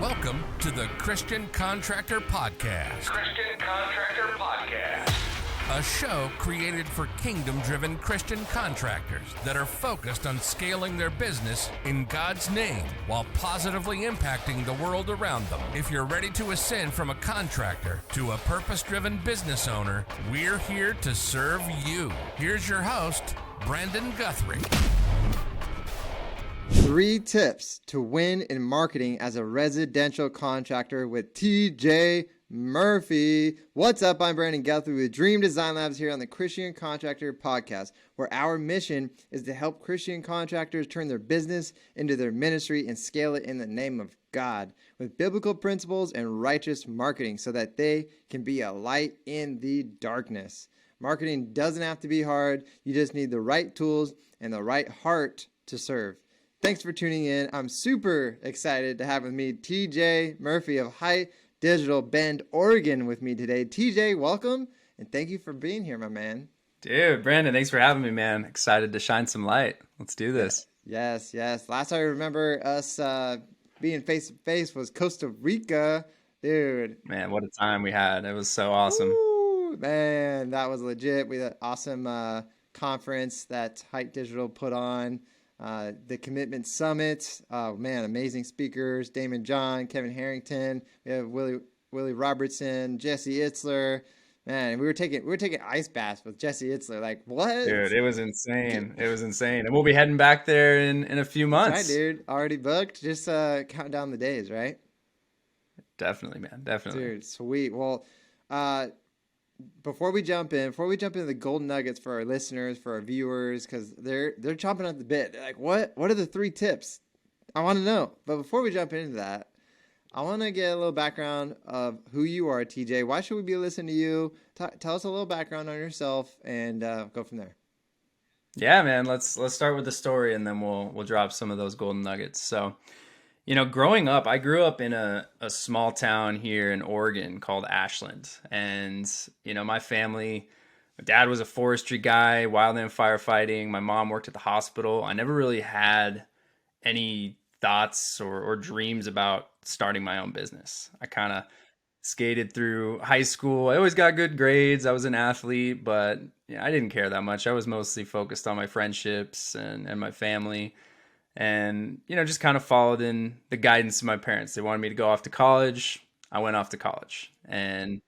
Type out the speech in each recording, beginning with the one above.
Welcome to the Christian Contractor Podcast. Christian Contractor Podcast. A show created for kingdom-driven Christian contractors that are focused on scaling their business in God's name while positively impacting the world around them. If you're ready to ascend from a contractor to a purpose-driven business owner, we're here to serve you. Here's your host, Brandon Guthrie. 3 tips to win in marketing as a residential contractor with TJ Murphy. What's up? I'm Brandon Guthrie with Dream Design Labs here on the Christian Contractor Podcast, where our mission is to help Christian contractors turn their business into their ministry and scale it in the name of God with biblical principles and righteous marketing so that they can be a light in the darkness. Marketing doesn't have to be hard. You just need the right tools and the right heart to serve. Thanks for tuning in. I'm super excited to have with me TJ Murphy of Hite Digital, Bend, Oregon with me today. TJ, welcome, and thank you for being here, my man. Dude, Brandon, thanks for having me, man. Excited to shine some light. Let's do this. Yes. Last I remember us being face-to-face was Costa Rica. Dude. Man, what a time we had. It was so awesome. Ooh, man, that was legit. We had an awesome conference that Hite Digital put on. The Commitment Summit, man, amazing speakers, Damon John, Kevin Harrington, we have Willie Robertson, Jesse Itzler, man, we were taking ice baths with Jesse Itzler, like what? Dude, it was insane. And we'll be heading back there in a few months. That's right, dude, already booked, just count down the days, right? Definitely, man, definitely. Dude, sweet. Well, Before we jump into the golden nuggets for our listeners, for our viewers, because they're chomping at the bit. They're like, what are the 3 tips? I want to know. But before we jump into that, I want to get a little background of who you are, TJ. Why should we be listening to you? Tell us a little background on yourself, and go from there. Yeah, man. Let's start with the story, and then we'll drop some of those golden nuggets. So, growing up, I grew up in a small town here in Oregon called Ashland. And, my dad was a forestry guy, wildland firefighting. My mom worked at the hospital. I never really had any thoughts or dreams about starting my own business. I kind of skated through high school. I always got good grades. I was an athlete, but I didn't care that much. I was mostly focused on my friendships and my family. And, just kind of followed in the guidance of my parents. They wanted me to go off to college. I went off to college. And,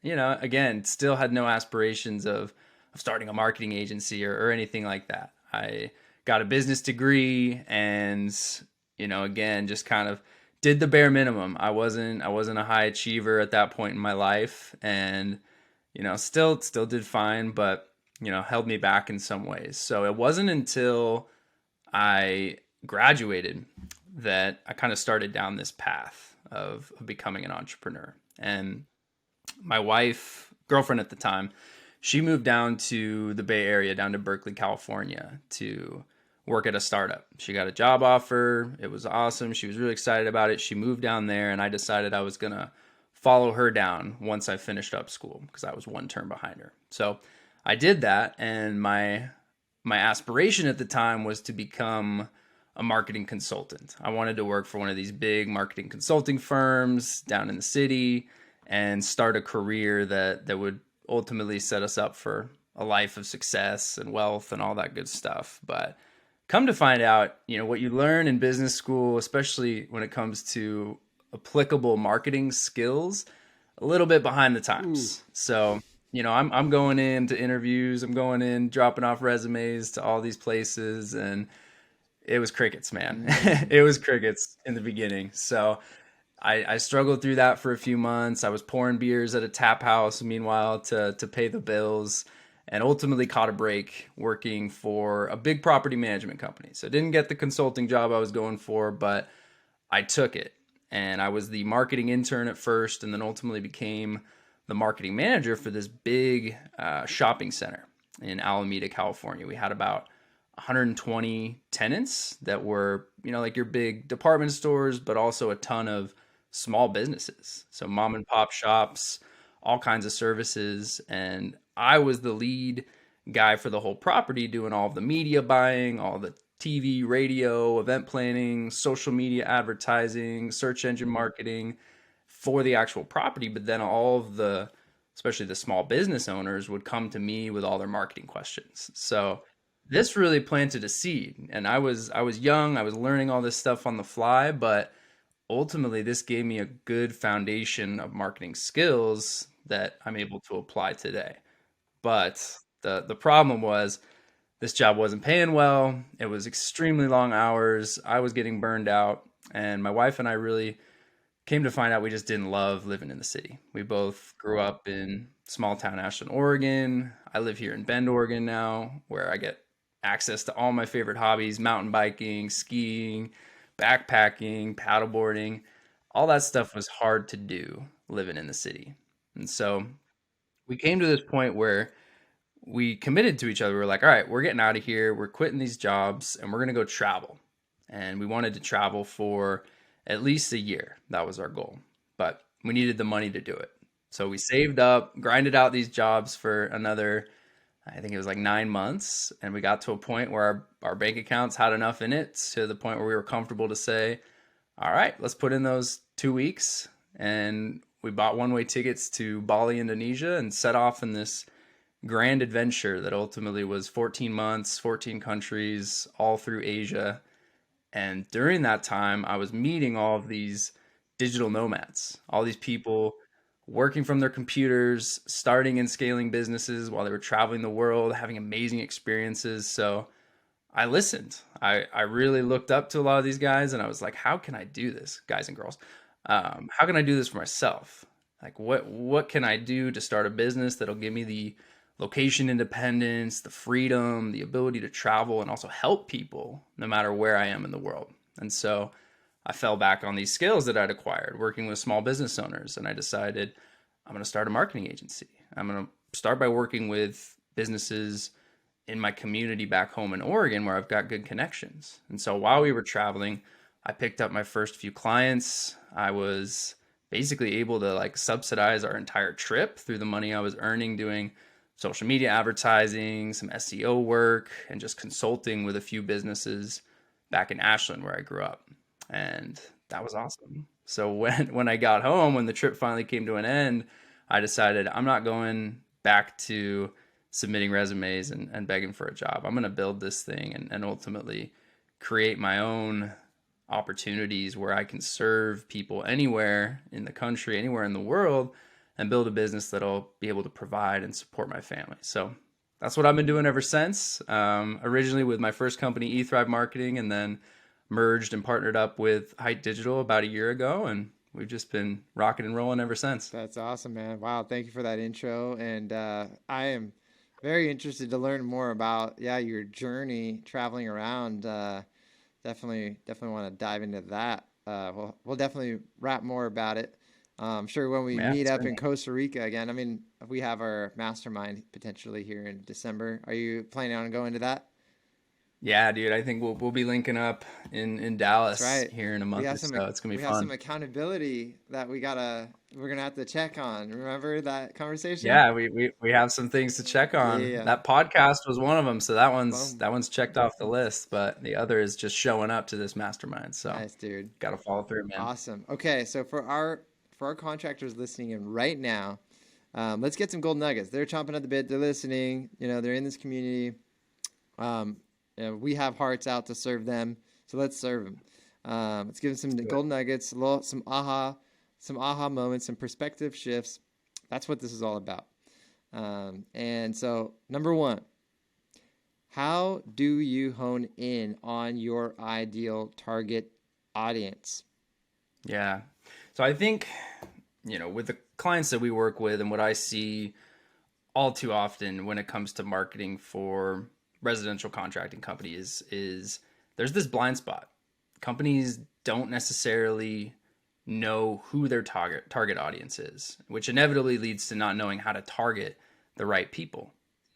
again, still had no aspirations of starting a marketing agency or anything like that. I got a business degree and, again, just kind of did the bare minimum. I wasn't a high achiever at that point in my life. And, still did fine, but, held me back in some ways. So it wasn't until I graduated that I kind of started down this path of becoming an entrepreneur. And my girlfriend at the time, she moved down to the Bay Area, down to Berkeley, California, to work at a startup. She got a job offer. It was awesome. She was really excited about it. She moved down there, and I decided I was going to follow her down once I finished up school because I was one term behind her. So I did that, and my aspiration at the time was to become a marketing consultant. I wanted to work for one of these big marketing consulting firms down in the city and start a career that would ultimately set us up for a life of success and wealth and all that good stuff. But come to find out, what you learn in business school, especially when it comes to applicable marketing skills, a little bit behind the times. Ooh. So, I'm going into interviews, I'm going in, dropping off resumes to all these places, and it was crickets, man. It was crickets in the beginning. So I struggled through that for a few months. I was pouring beers at a tap house, meanwhile, to pay the bills, and ultimately caught a break working for a big property management company. So I didn't get the consulting job I was going for, but I took it. And I was the marketing intern at first, and then ultimately became the marketing manager for this big shopping center in Alameda, California. We had about 120 tenants that were, like your big department stores, but also a ton of small businesses. So mom and pop shops, all kinds of services. And I was the lead guy for the whole property, doing all of the media buying, all the TV, radio, event planning, social media advertising, search engine marketing for the actual property. But then all of the, especially the small business owners, would come to me with all their marketing questions. So this really planted a seed. And I was young, I was learning all this stuff on the fly, but ultimately this gave me a good foundation of marketing skills that I'm able to apply today. But the problem was this job wasn't paying well. It was extremely long hours. I was getting burned out, and my wife and I really came to find out we just didn't love living in the city. We both grew up in small town Ashland, Oregon. I live here in Bend, Oregon now, where I get access to all my favorite hobbies: mountain biking, skiing, backpacking, paddleboarding. All that stuff was hard to do living in the city. And so we came to this point where we committed to each other. We were like, all right, we're getting out of here. We're quitting these jobs and we're going to go travel. And we wanted to travel for at least a year. That was our goal. But we needed the money to do it. So we saved up, grinded out these jobs for another, I think it was like 9 months. And we got to a point where our bank accounts had enough in it to the point where we were comfortable to say, all right, let's put in those 2 weeks. And we bought one-way tickets to Bali, Indonesia, and set off in this grand adventure that ultimately was 14 months, 14 countries, all through Asia. And during that time, I was meeting all of these digital nomads, all these people working from their computers, starting and scaling businesses while they were traveling the world, having amazing experiences. So I listened. I really looked up to a lot of these guys, and I was like, how can I do this, guys and girls? How can I do this for myself? Like, what can I do to start a business that'll give me the location independence, the freedom, the ability to travel, and also help people no matter where I am in the world? And so I fell back on these skills that I'd acquired working with small business owners, and I decided I'm going to start a marketing agency. I'm going to start by working with businesses in my community back home in Oregon where I've got good connections. And so while we were traveling, I picked up my first few clients. I was basically able to like subsidize our entire trip through the money I was earning doing social media advertising, some SEO work, and just consulting with a few businesses back in Ashland where I grew up. And that was awesome. So when I got home, when the trip finally came to an end, I decided I'm not going back to submitting resumes and begging for a job. I'm going to build this thing and ultimately create my own opportunities where I can serve people anywhere in the country, anywhere in the world, and build a business that'll be able to provide and support my family. So that's what I've been doing ever since. Originally with my first company, eThrive Marketing, and then merged and partnered up with Hite Digital about a year ago, and we've just been rocking and rolling ever since. That's awesome, man. Wow, thank you for that intro. And I am very interested to learn more about your journey traveling around. Definitely want to dive into that. We'll definitely rap more about it. I'm sure when we meet up in Costa Rica again. I mean, we have our mastermind potentially here in December. Are you planning on going to that? Yeah, dude. I think we'll be linking up in Dallas here in a month or so. It's gonna be fun. We have some accountability that we're gonna have to check on. Remember that conversation? Yeah, we have some things to check on. Yeah. That podcast was one of them, so that one's checked off the list. But the other is just showing up to this mastermind. So nice, dude. Got to follow through, man. Awesome. Okay, so for our contractors listening in right now, let's get some gold nuggets. They're chomping at the bit. They're listening. They're in this community. We have hearts out to serve them, so let's serve them. Let's give them some gold nuggets, some aha moments, some perspective shifts. That's what this is all about. And so, number one, how do you hone in on your ideal target audience? Yeah. So I think, with the clients that we work with and what I see all too often when it comes to marketing for residential contracting companies is there's this blind spot. Companies don't necessarily know who their target audience is, which inevitably leads to not knowing how to target the right people.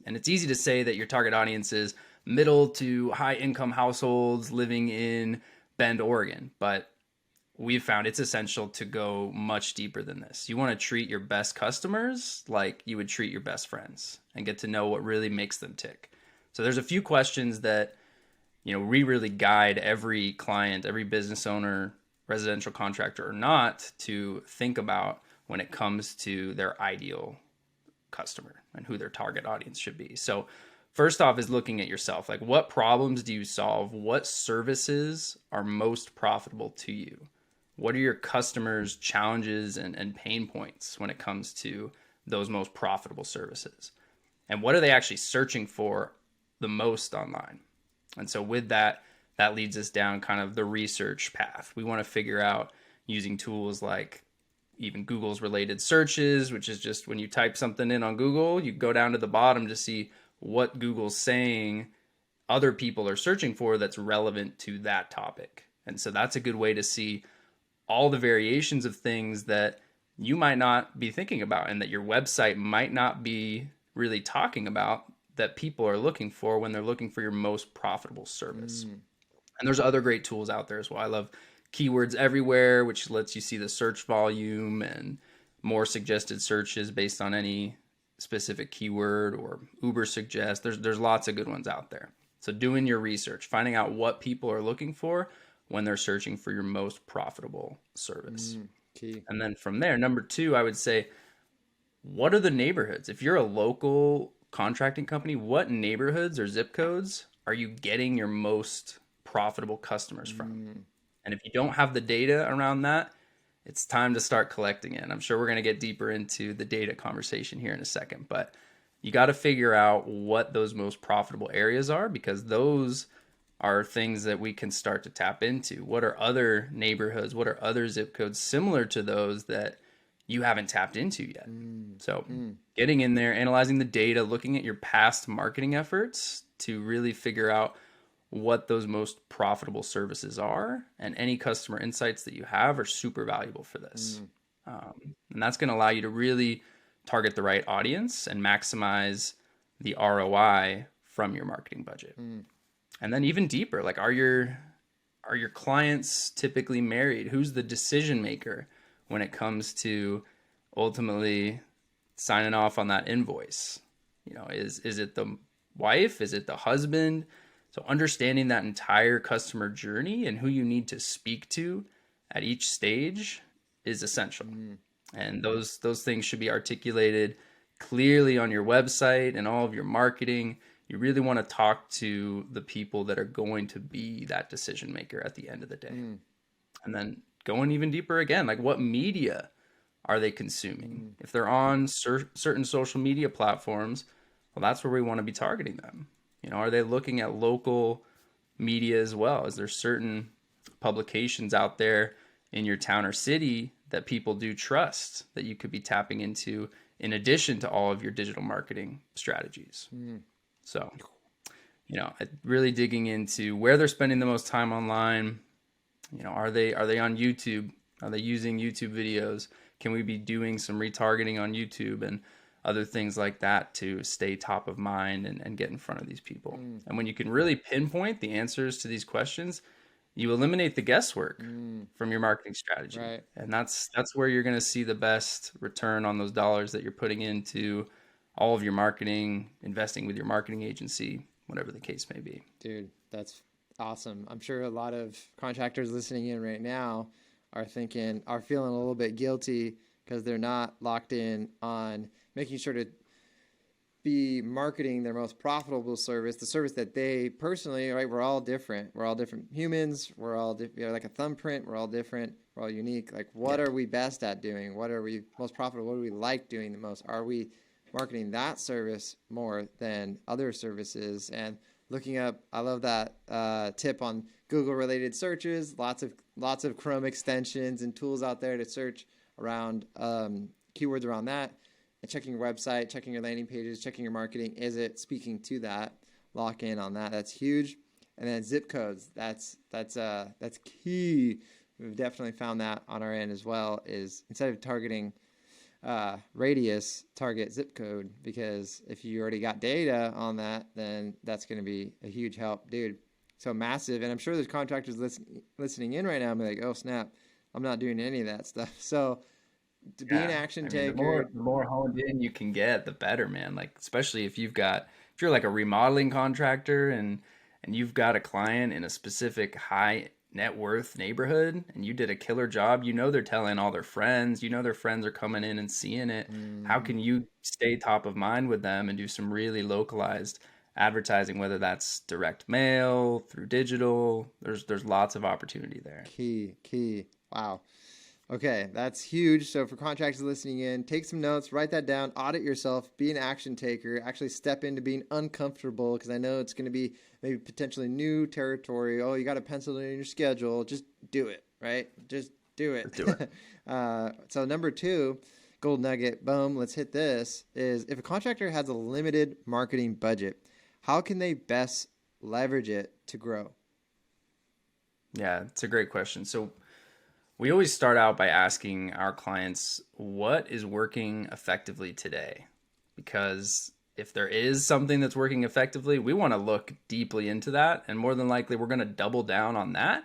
And it's easy to say that your target audience is middle to high income households living in Bend, Oregon, but we've found it's essential to go much deeper than this. You want to treat your best customers like you would treat your best friends and get to know what really makes them tick. So there's a few questions that we really guide every client, every business owner, residential contractor or not, to think about when it comes to their ideal customer and who their target audience should be. So first off is looking at yourself. Like, what problems do you solve? What services are most profitable to you? What are your customers' challenges and pain points when it comes to those most profitable services? And what are they actually searching for the most online? And so with that, that leads us down kind of the research path. We want to figure out, using tools like even Google's related searches, which is just when you type something in on Google, you go down to the bottom to see what Google's saying other people are searching for that's relevant to that topic. And so that's a good way to see all the variations of things that you might not be thinking about and that your website might not be really talking about, that people are looking for when they're looking for your most profitable service. And there's other great tools out there as well. I love Keywords Everywhere, which lets you see the search volume and more suggested searches based on any specific keyword, or Uber Suggest. There's lots of good ones out there. So doing your research, finding out what people are looking for when they're searching for your most profitable service. Key. And then from there, number two, I would say, what are the neighborhoods? If you're a local contracting company, what neighborhoods or zip codes are you getting your most profitable customers from? And if you don't have the data around that, it's time to start collecting it. And I'm sure we're going to get deeper into the data conversation here in a second, but you got to figure out what those most profitable areas are, because those are things that we can start to tap into. What are other neighborhoods? What are other zip codes similar to those that you haven't tapped into yet? So getting in there, analyzing the data, looking at your past marketing efforts to really figure out what those most profitable services are, and any customer insights that you have are super valuable for this. And that's going to allow you to really target the right audience and maximize the ROI from your marketing budget. And then even deeper, like, are your clients typically married? Who's the decision maker when it comes to ultimately signing off on that invoice? Is it the wife? Is it the husband? So understanding that entire customer journey and who you need to speak to at each stage is essential. And those things should be articulated clearly on your website and all of your marketing. You really want to talk to the people that are going to be that decision maker at the end of the day. And then going even deeper again, like, what media are they consuming? If they're on certain social media platforms, well, that's where we want to be targeting them. Are they looking at local media as well? Is there certain publications out there in your town or city that people do trust that you could be tapping into in addition to all of your digital marketing strategies? So, really digging into where they're spending the most time online. Are they on YouTube? Are they using YouTube videos? Can we be doing some retargeting on YouTube and other things like that to stay top of mind and get in front of these people? And when you can really pinpoint the answers to these questions, you eliminate the guesswork from your marketing strategy. Right. And that's where you're going to see the best return on those dollars that you're putting into all of your marketing, investing with your marketing agency, whatever the case may be. Dude, that's awesome. I'm sure a lot of contractors listening in right now are feeling a little bit guilty because they're not locked in on making sure to be marketing their most profitable service, the service that they personally, right? We're all different. We're all different humans. We're all like a thumbprint. We're all different. We're all unique. Like, what are we best at doing? What are we most profitable? What do we like doing the most? Are we marketing that service more than other services? And looking up, I love that tip on Google related searches. Lots of Chrome extensions and tools out there to search around keywords around that. And checking your website, checking your landing pages, checking your marketing. Is it speaking to that? Lock in on that. That's huge. And then zip codes. That's key. We've definitely found that on our end as well. Is instead of targeting radius, target zip code, because if you already got data on that, then that's going to be a huge help, dude. So massive. And I'm sure there's contractors listening in right now and be like, oh snap, I'm not doing any of that stuff. So to be an action taker, the more honed in you can get, the better, man. Like, especially if you're like a remodeling contractor and and you've got a client in a specific high net worth neighborhood and you did a killer job, you know they're telling all their friends, you know their friends are coming in and seeing it. How can you stay top of mind with them and do some really localized advertising, whether that's direct mail, through digital? There's lots of opportunity there. Key. Wow. Okay, that's huge. So for contractors listening in, take some notes, write that down, audit yourself, be an action taker, actually step into being uncomfortable, because I know it's going to be maybe potentially new territory. Oh, you got to pencil it in your schedule. Just do it, right? Just do it. Do it. So number 2, gold nugget, boom, let's hit this, is if a contractor has a limited marketing budget, how can they best leverage it to grow? Yeah, it's a great question. So we always start out by asking our clients, what is working effectively today? Because if there is something that's working effectively, we want to look deeply into that. And more than likely, we're going to double down on that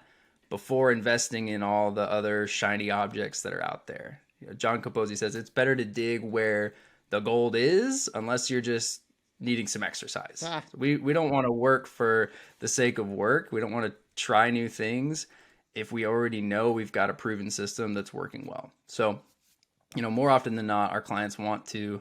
before investing in all the other shiny objects that are out there. You know, John Capozzi says it's better to dig where the gold is, unless you're just needing some exercise. We don't want to work for the sake of work. We don't want to try new things if we already know we've got a proven system that's working well. So, you know, more often than not, our clients want to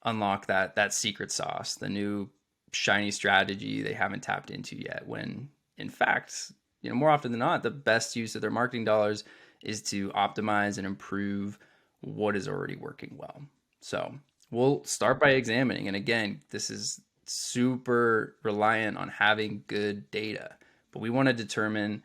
unlock that secret sauce, the new shiny strategy they haven't tapped into yet, when in fact, you know, more often than not, the best use of their marketing dollars is to optimize and improve what is already working well. So we'll start by examining. And again, this is super reliant on having good data, but we want to determine